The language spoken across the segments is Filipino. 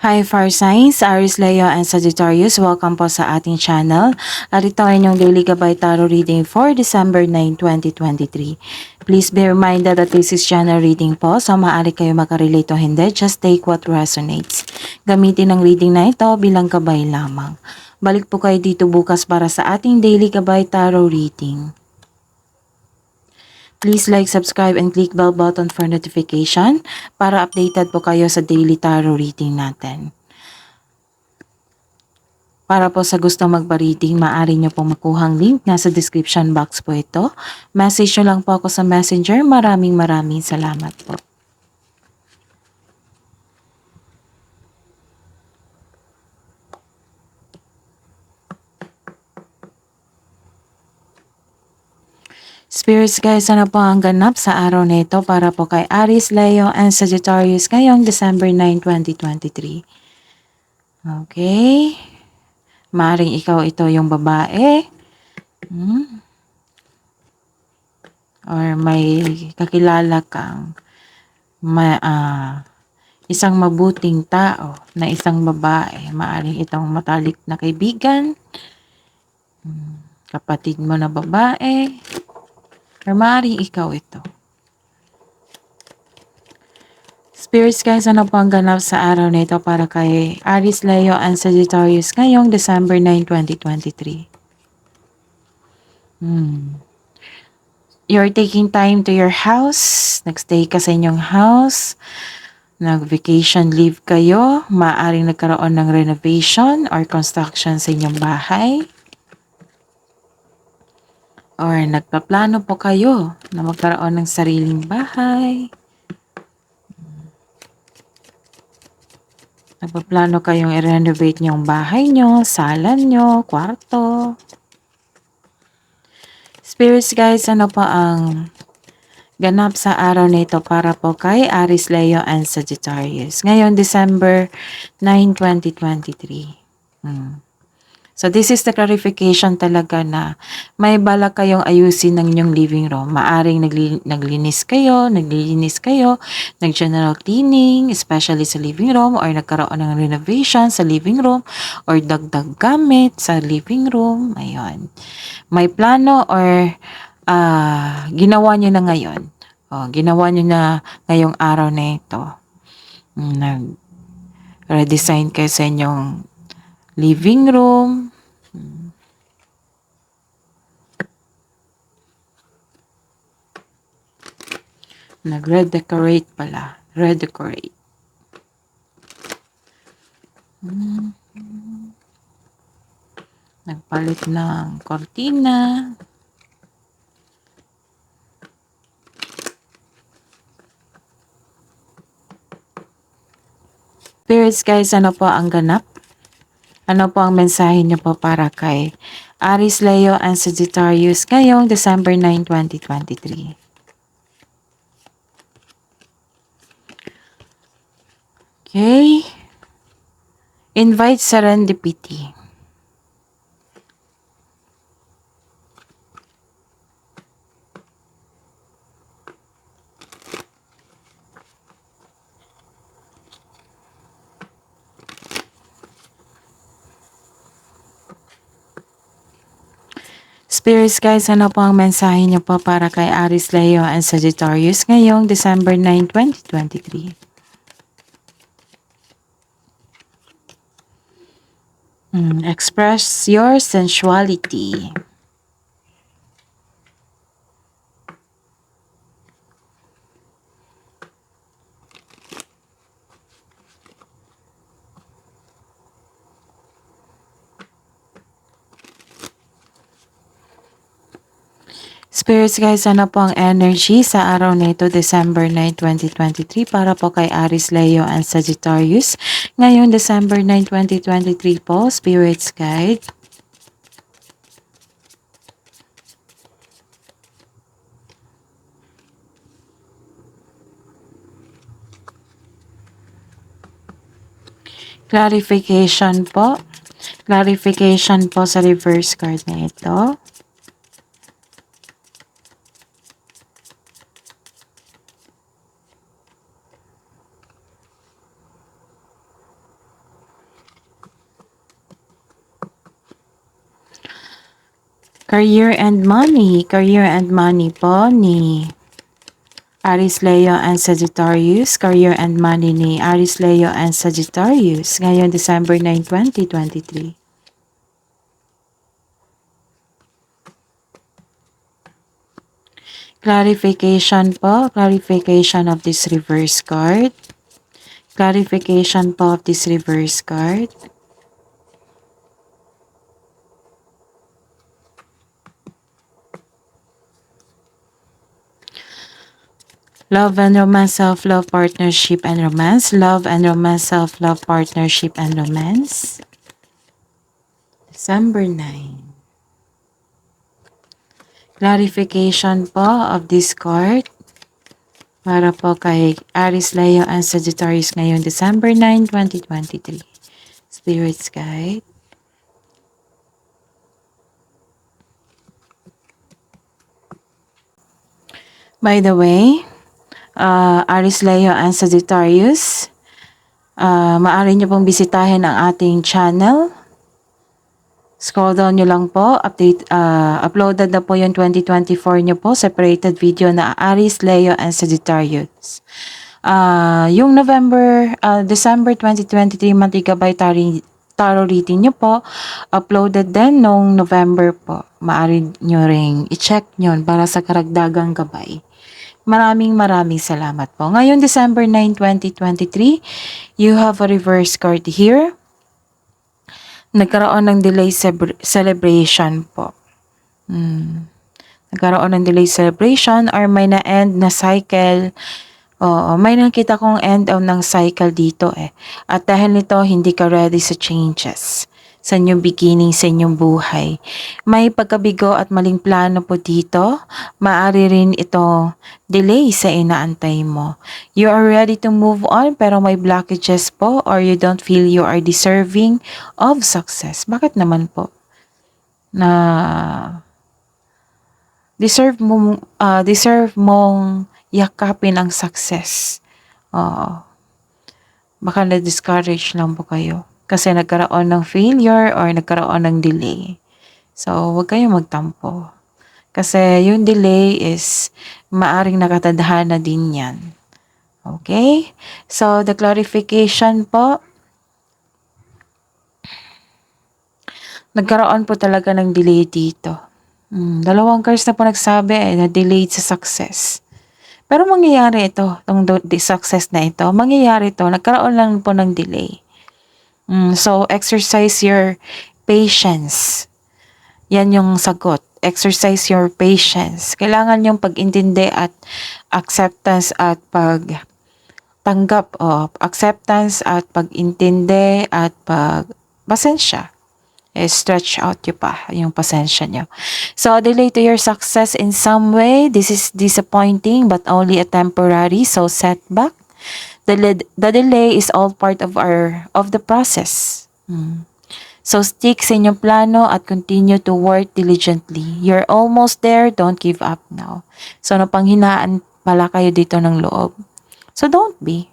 Hi Fire Signs, Aries, Leo, and Sagittarius. Welcome po sa ating channel. At ito ay inyong Daily Gabay Tarot Reading for December 9, 2023. Please be reminded that this is channel reading po, so maaari kayo makarelate o hindi. Just take what resonates. Gamitin ang reading na ito bilang gabay lamang. Balik po kayo dito bukas para sa ating Daily Gabay Tarot Reading. Please like, subscribe, and click bell button for notification para updated po kayo sa daily tarot reading natin. Para po sa gusto magpa-reading, maaari nyo pong makuhang link. Nasa description box po ito. Message nyo lang po ako sa messenger. Maraming salamat po. Spirits guys, ano po ang ganap sa araw na ito para po kay Aries, Leo, and Sagittarius ngayong December 9, 2023. Okay. Maaring ikaw ito yung babae. Or may kakilala kang isang mabuting tao na isang babae. Maaring itong matalik na kaibigan. Kapatid mo na babae. Or maaaring ikaw ito. Spirits guys, ano po ang ganap sa araw na ito para kay Aries, Leo, and Sagittarius ngayong December 9, 2023? You're taking time to your house. Nagstay ka sa inyong house. Nag-vacation leave kayo. Maaaring nagkaroon ng renovation or construction sa inyong bahay. Or nagpaplano po kayo na magkaroon ng sariling bahay. Nagpaplano kayong i-renovate yung bahay nyo, sala nyo, kwarto. Spirits guys, ano pa ang ganap sa araw na ito para po kay Aries, Leo, and Sagittarius ngayon December 9, 2023? So this is the clarification talaga na may balak kayong ayusin ng inyong living room. Maaring naglilinis kayo, nag-general cleaning, especially sa living room, or nagkaroon ng renovation sa living room, or dagdag gamit sa living room. Ayun. May plano or ginawa nyo na ngayon. Ginawa nyo na ngayong araw na ito. Nag-redesign kayo sa inyong living room. Nag-redecorate pala. Redecorate. Nagpalit ng kortina. Spirits guys, ano po ang ganap? Ano po ang mensahe niyo po para kay Aries, Leo, and Sagittarius ngayong December 9, 2023? Okay. Invite serendipity. Spirits guys, ano po ang mensahe niyo po para kay Aries, Leo, and Sagittarius ngayong December 9, 2023? Express your sensuality. Spirits guys, ano po ang energy sa araw na ito, December 9, 2023 para po kay Aries, Leo, and Sagittarius ngayong December 9, 2023 po, Spirits guide. Clarification po. Clarification po sa reverse card na ito. Career and money. Career and money po ni Aries, Leo, and Sagittarius. Career and money ni Aries, Leo, and Sagittarius. Ngayon, December 9, 2023. Clarification po. Clarification of this reverse card. Clarification po of this reverse card. Love and romance, self-love, partnership and romance. Love and romance, self-love, partnership and romance. December 9. Clarification po of this card para po kay Aries, Leo, and Sagittarius ngayon December 9, 2023. Spirits guide. By the way, Aries, Leo, and Sagittarius, maaari nyo pong bisitahin ang ating channel. Scroll down nyo lang po. Uploaded na po yung 2024 nyo po. Separated video na Aries, Leo, and Sagittarius. Yung December 2023 Mantigabay Tarot reading nyo po. Uploaded din nung November po. Maaari nyo ring i-check nyo para sa karagdagang gabay. Maraming salamat po. Ngayon, December 9, 2023, you have a reverse card here. Nagkaroon ng delay celebration po. Nagkaroon ng delay celebration or may na-end na cycle. May nakita kong end ng cycle dito eh. At dahil nito, hindi ka ready sa changes sa inyong beginning, sa inyong buhay. May pagkabigo at maling plano po dito. Maaari rin ito delay sa inaantay mo. You are ready to move on pero may blockages po or you don't feel you are deserving of success. Bakit naman po? Deserve mong yakapin ang success. Baka na-discourage lang po kayo. Kasi nagkaroon ng failure or nagkaroon ng delay. So, huwag kayong magtampo. Kasi yung delay is maaring nakatadhana din yan. Okay? So, the clarification po, nagkaroon po talaga ng delay dito. Dalawang cards na po nagsabi na delayed sa success. Pero mangyayari ito, itong success na ito, mangyayari ito, nagkaroon lang po ng delay. So, exercise your patience. Yan yung sagot. Exercise your patience. Kailangan yung pag-intindi at acceptance at pagtanggap. Acceptance at pag-intindi at pasensya. Stretch out yun pa yung pasensya nyo. So, delay to your success in some way. This is disappointing but only a temporary. So, setback. The delay is all part of the process. So stick sa inyong plano at continue to work diligently. You're almost there. Don't give up now. So napanghinaan pala kayo dito ng loob. So don't be.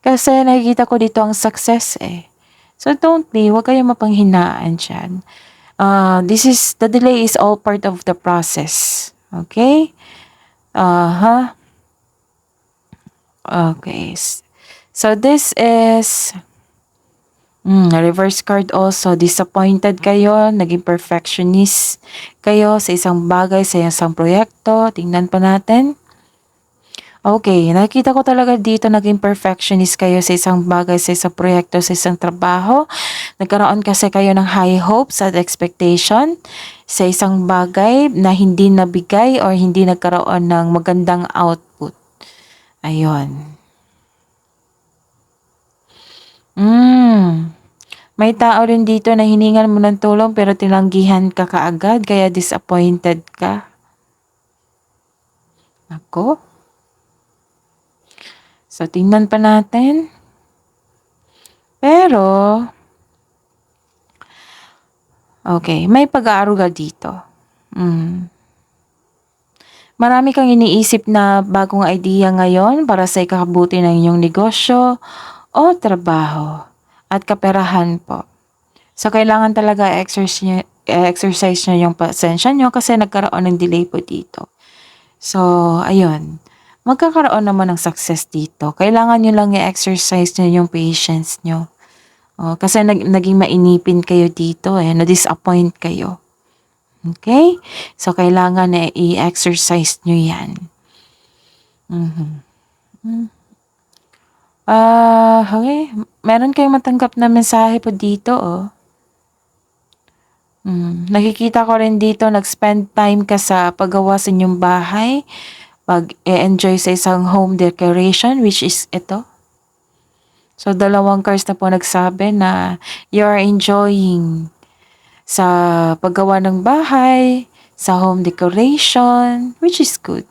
Kasi nakikita ko dito ang success eh. So don't be. Huwag kayong mapanghinaan dyan. The delay is all part of the process. Okay? Okay. So this is reverse card also. Disappointed kayo, naging perfectionist kayo sa isang bagay, sa isang proyekto. Tingnan pa natin. Okay, nakita ko talaga dito naging perfectionist kayo sa isang bagay, sa isang proyekto, sa isang trabaho. Nagkaroon kasi kayo ng high hopes at expectation sa isang bagay na hindi nabigay or hindi nagkaroon ng magandang output. Ayun. May tao rin dito na hiningan mo ng tulong pero tinanggihan ka kaagad kaya disappointed ka. Ako? So, tingnan pa natin. Pero, okay, may pag-aaruga dito. Marami kang iniisip na bagong idea ngayon para sa ikabubuti ng inyong negosyo o trabaho at kaperahan po. So, kailangan talaga exercise nyo yung pasensya nyo kasi nagkaroon ng delay po dito. So, ayun. Magkakaroon naman ng success dito. Kailangan nyo lang i-exercise nyo yung patience nyo. Kasi naging mainipin kayo dito na-disappoint kayo. Okay? So, kailangan na i-exercise nyo yan. Okay. Meron kayong matanggap na mensahe po dito, Nakikita ko rin dito, nag-spend time ka sa paggawa sa inyong bahay, pag-enjoy sa isang home decoration, which is ito. So, 2 cards na po nagsabi na you are enjoying sa paggawa ng bahay, sa home decoration, which is good.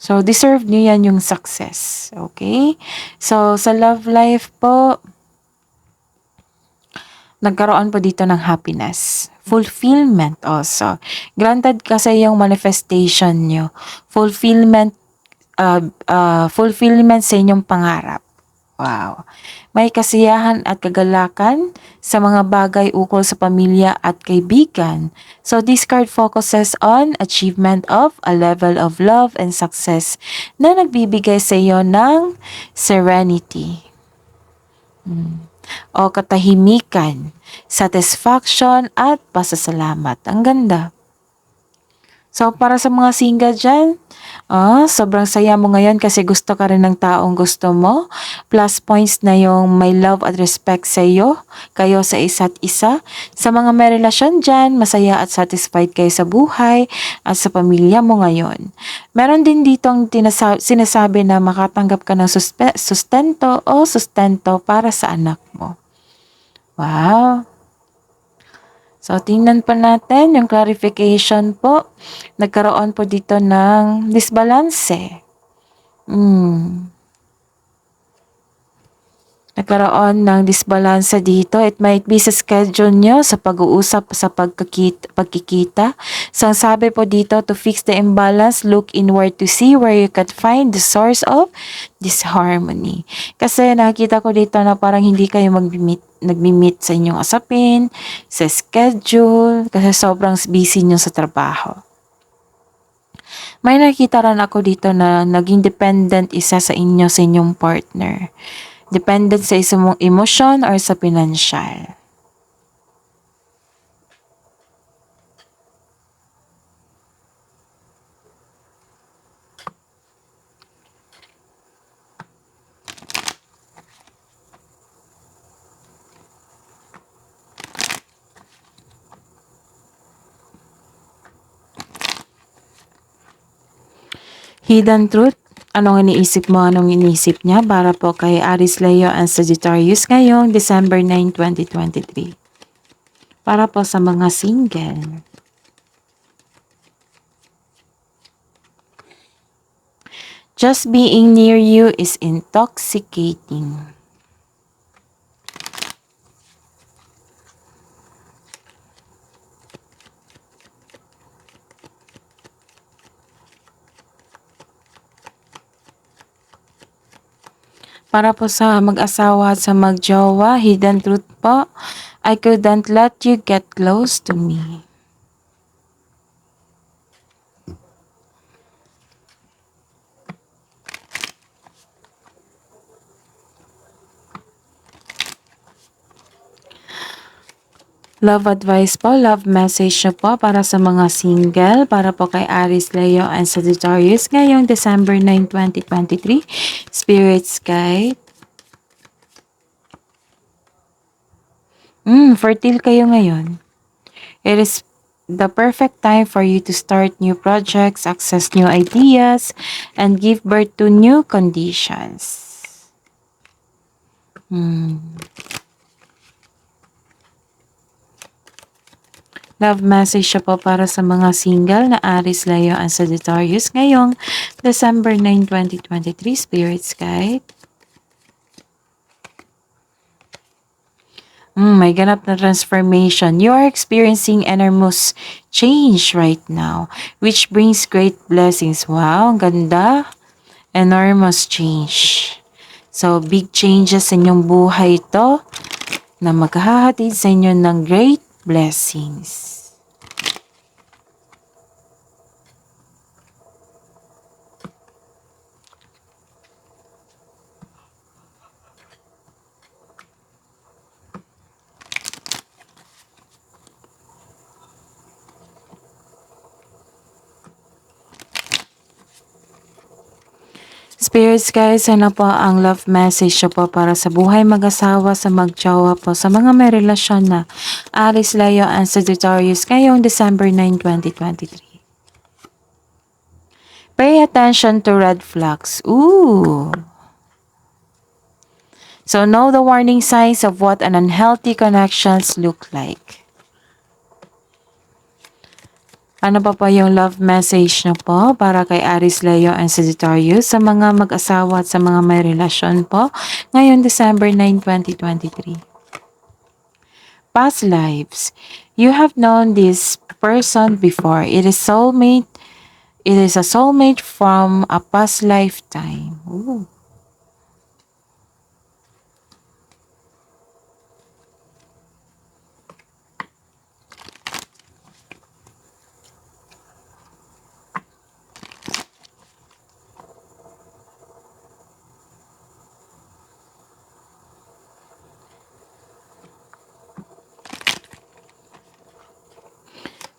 So, deserve niyo yan yung success. Okay? So, sa love life po, nagkaroon po dito ng happiness. Fulfillment also. Granted kasi yung manifestation nyo. Fulfillment sa inyong pangarap. Wow. May kasiyahan at kagalakan sa mga bagay ukol sa pamilya at kaibigan. So this card focuses on achievement of a level of love and success na nagbibigay sa iyo ng serenity. O katahimikan, satisfaction at pasasalamat. Ang ganda. So, para sa mga single dyan, sobrang saya mo ngayon kasi gusto ka rin ng taong gusto mo. Plus points na yung may love at respect sa iyo, kayo sa isa't isa. Sa mga may relasyon dyan, masaya at satisfied kayo sa buhay at sa pamilya mo ngayon. Meron din dito ang sinasabi na makatanggap ka ng sustento o sustento para sa anak mo. Wow! So, tingnan pa natin yung clarification po. Nagkaroon po dito ng disbalance. Nagkaroon ng disbalance dito. It might be sa schedule nyo, sa pag-uusap, sa pagkikita. So, ang sabi po dito, to fix the imbalance, look inward to see where you can find the source of disharmony. Kasi nakita ko dito na parang hindi kayo nagmi-meet sa inyong asapin, sa schedule, kasi sobrang busy nyo sa trabaho. May nakita rin ako dito na naging dependent isa sa inyong partner. Dependent sa isang emosyon or sa financial. Hidden truth. Anong iniisip mo? Anong iniisip niya? Para po kay Aries, Leo, and Sagittarius ngayong December 9, 2023. Para po sa mga single. Just being near you is intoxicating. Para po sa mag-asawa at sa mag-jowa, hidden truth po, I couldn't let you get close to me. Love advice po, love message po para sa mga single, para po kay Aries, Leo, and Sagittarius ngayong December 9, 2023. Spirits guide. Fertile kayo ngayon. It is the perfect time for you to start new projects, access new ideas, and give birth to new conditions. Love message siya po para sa mga single na Aries, Leo, and Sagittarius ngayong December 9, 2023. Spirits guide. May ganap na transformation. You are experiencing enormous change right now, which brings great blessings. Wow, ang ganda. Enormous change. So, big changes sa inyong buhay ito na maghahatid sa inyo ng great blessings. Spirits guys, ano po ang love message nyo po para sa buhay mag-asawa, sa mag-jowa po, sa mga may relasyon na Aries, Leo, and Sagittarius ngayong December 9, 2023. Pay attention to red flags. Ooh! So know the warning signs of what an unhealthy connections look like. Ano pa yung love message nyo po para kay Aries, Leo, and Sagittarius sa mga mag-asawa at sa mga may relasyon po ngayong December 9, 2023. Past lives. You have known this person before. It is soulmate. It is a soulmate from a past lifetime. Ooh.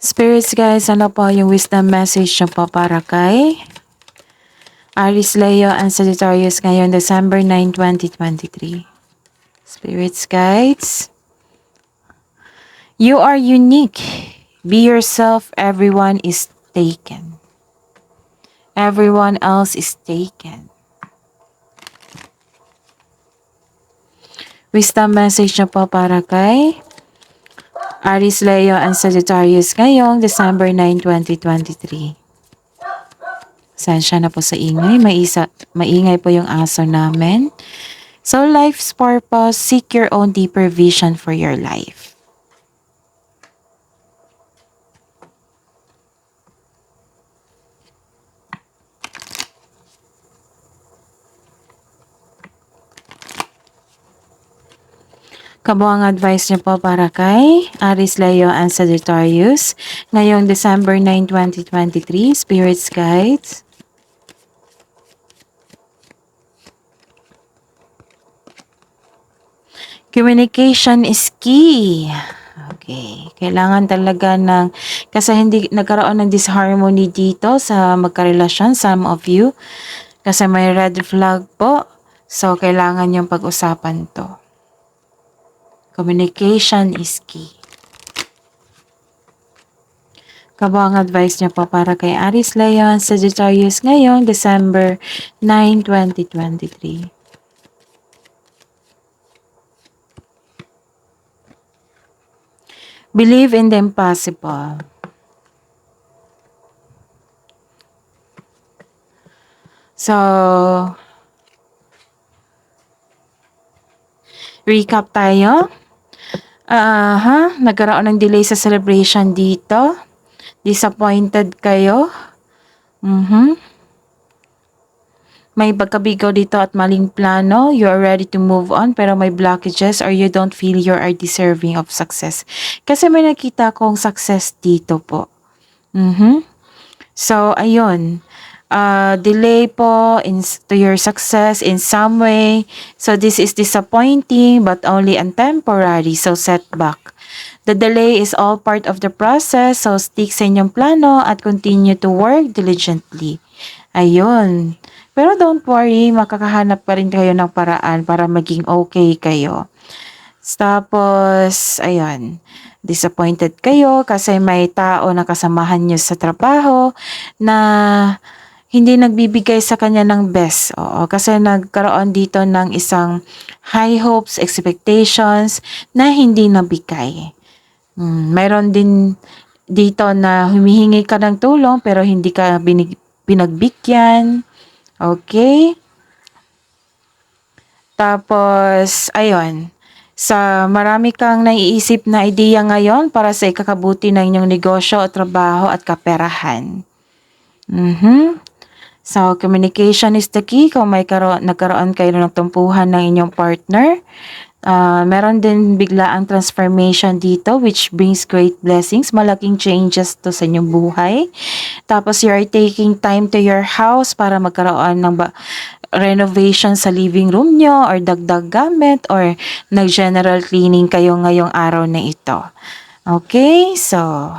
Spirits guys, ano po yung wisdom message nyo po para kay Aries, Leo, and Sagittarius ngayon December 9, 2023. Spirits guides, you are unique. Be yourself. Everyone is taken. Everyone else is taken. Wisdom message nyo po para kay Aries, Leo, and Sagittarius ngayong December 9, 2023. Sensya na po sa ingay. Maingay po yung aso namin. So, life's purpose, seek your own deeper vision for your life. Kabuang advice niyo po para kay Aries, Leo, and Sagittarius ngayong December 9, 2023, Spirits Guides. Communication is key. Okay. Kailangan talaga kasi hindi nagkaroon ng disharmony dito sa magkarelasyon, some of you. Kasi may red flag po. So, kailangan yung pag-usapan to. Communication is key. Kabuang advice niya po para kay Aries, Leo, and Sagittarius ngayong December 9, 2023. Believe in the impossible. So, recap tayo. Nagkaroon ng delay sa celebration dito. Disappointed kayo. May pagkabigaw dito at maling plano. You are ready to move on pero may blockages or you don't feel you are deserving of success. Kasi may nakita kong success dito po. So, ayun. Delay po to your success in some way. So, this is disappointing but only temporary. So, setback. The delay is all part of the process. So, stick sa inyong plano at continue to work diligently. Ayun. Pero don't worry, makakahanap pa rin kayo ng paraan para maging okay kayo. Tapos, ayun. Disappointed kayo kasi may tao na kasamahan nyo sa trabaho na hindi nagbibigay sa kanya ng best. Oo, kasi nagkaroon dito ng isang high hopes, expectations na hindi nabigay. Mayroon din dito na humihingi ka ng tulong pero hindi ka pinagbigyan. Okay? Tapos, ayun. Sa marami kang naiisip na ideya ngayon para sa ikakabuti ng inyong negosyo o trabaho at kaperahan. So, communication is the key. Kung nagkaroon kayo ng tumpuhan ng inyong partner, Meron din biglaang transformation dito which brings great blessings, malaking changes to sa inyong buhay. Tapos you are taking time to your house para magkaroon ng renovation sa living room nyo or dagdag gamit or nag-general cleaning kayo ngayong araw na ito. Okay, so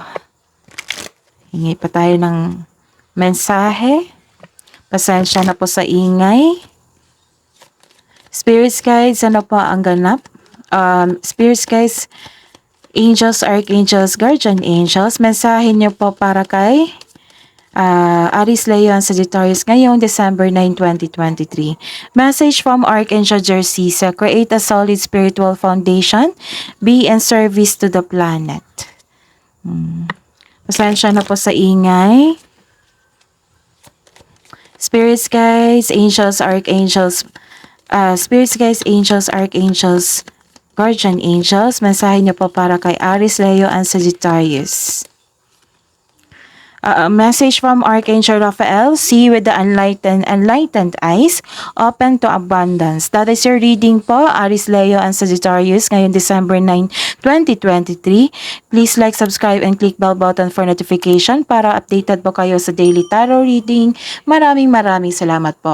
hingi pa tayo ng mensahe. Pasensya na po sa ingay. Spirits guides, ano po ang ganap? Spirits guides, angels, archangels, guardian angels, mensahe niyo po para kay Aries, Leo, and Sagittarius ngayong December 9, 2023. Message from Archangel Jercisa: create a solid spiritual foundation, be in service to the planet. Pasensya na po sa ingay. Spirits guides, angels, archangels, spirits guides, angels, archangels, guardian angels, mensahe niyo po para kay Aries, Leo, and Sagittarius. Message from Archangel Raphael: see with the enlightened eyes, open to abundance. That is your reading po, Aries, Leo, and Sagittarius ngayong December 9, 2023. Please like, subscribe, and click bell button for notification para updated po kayo sa daily tarot reading. Maraming salamat po.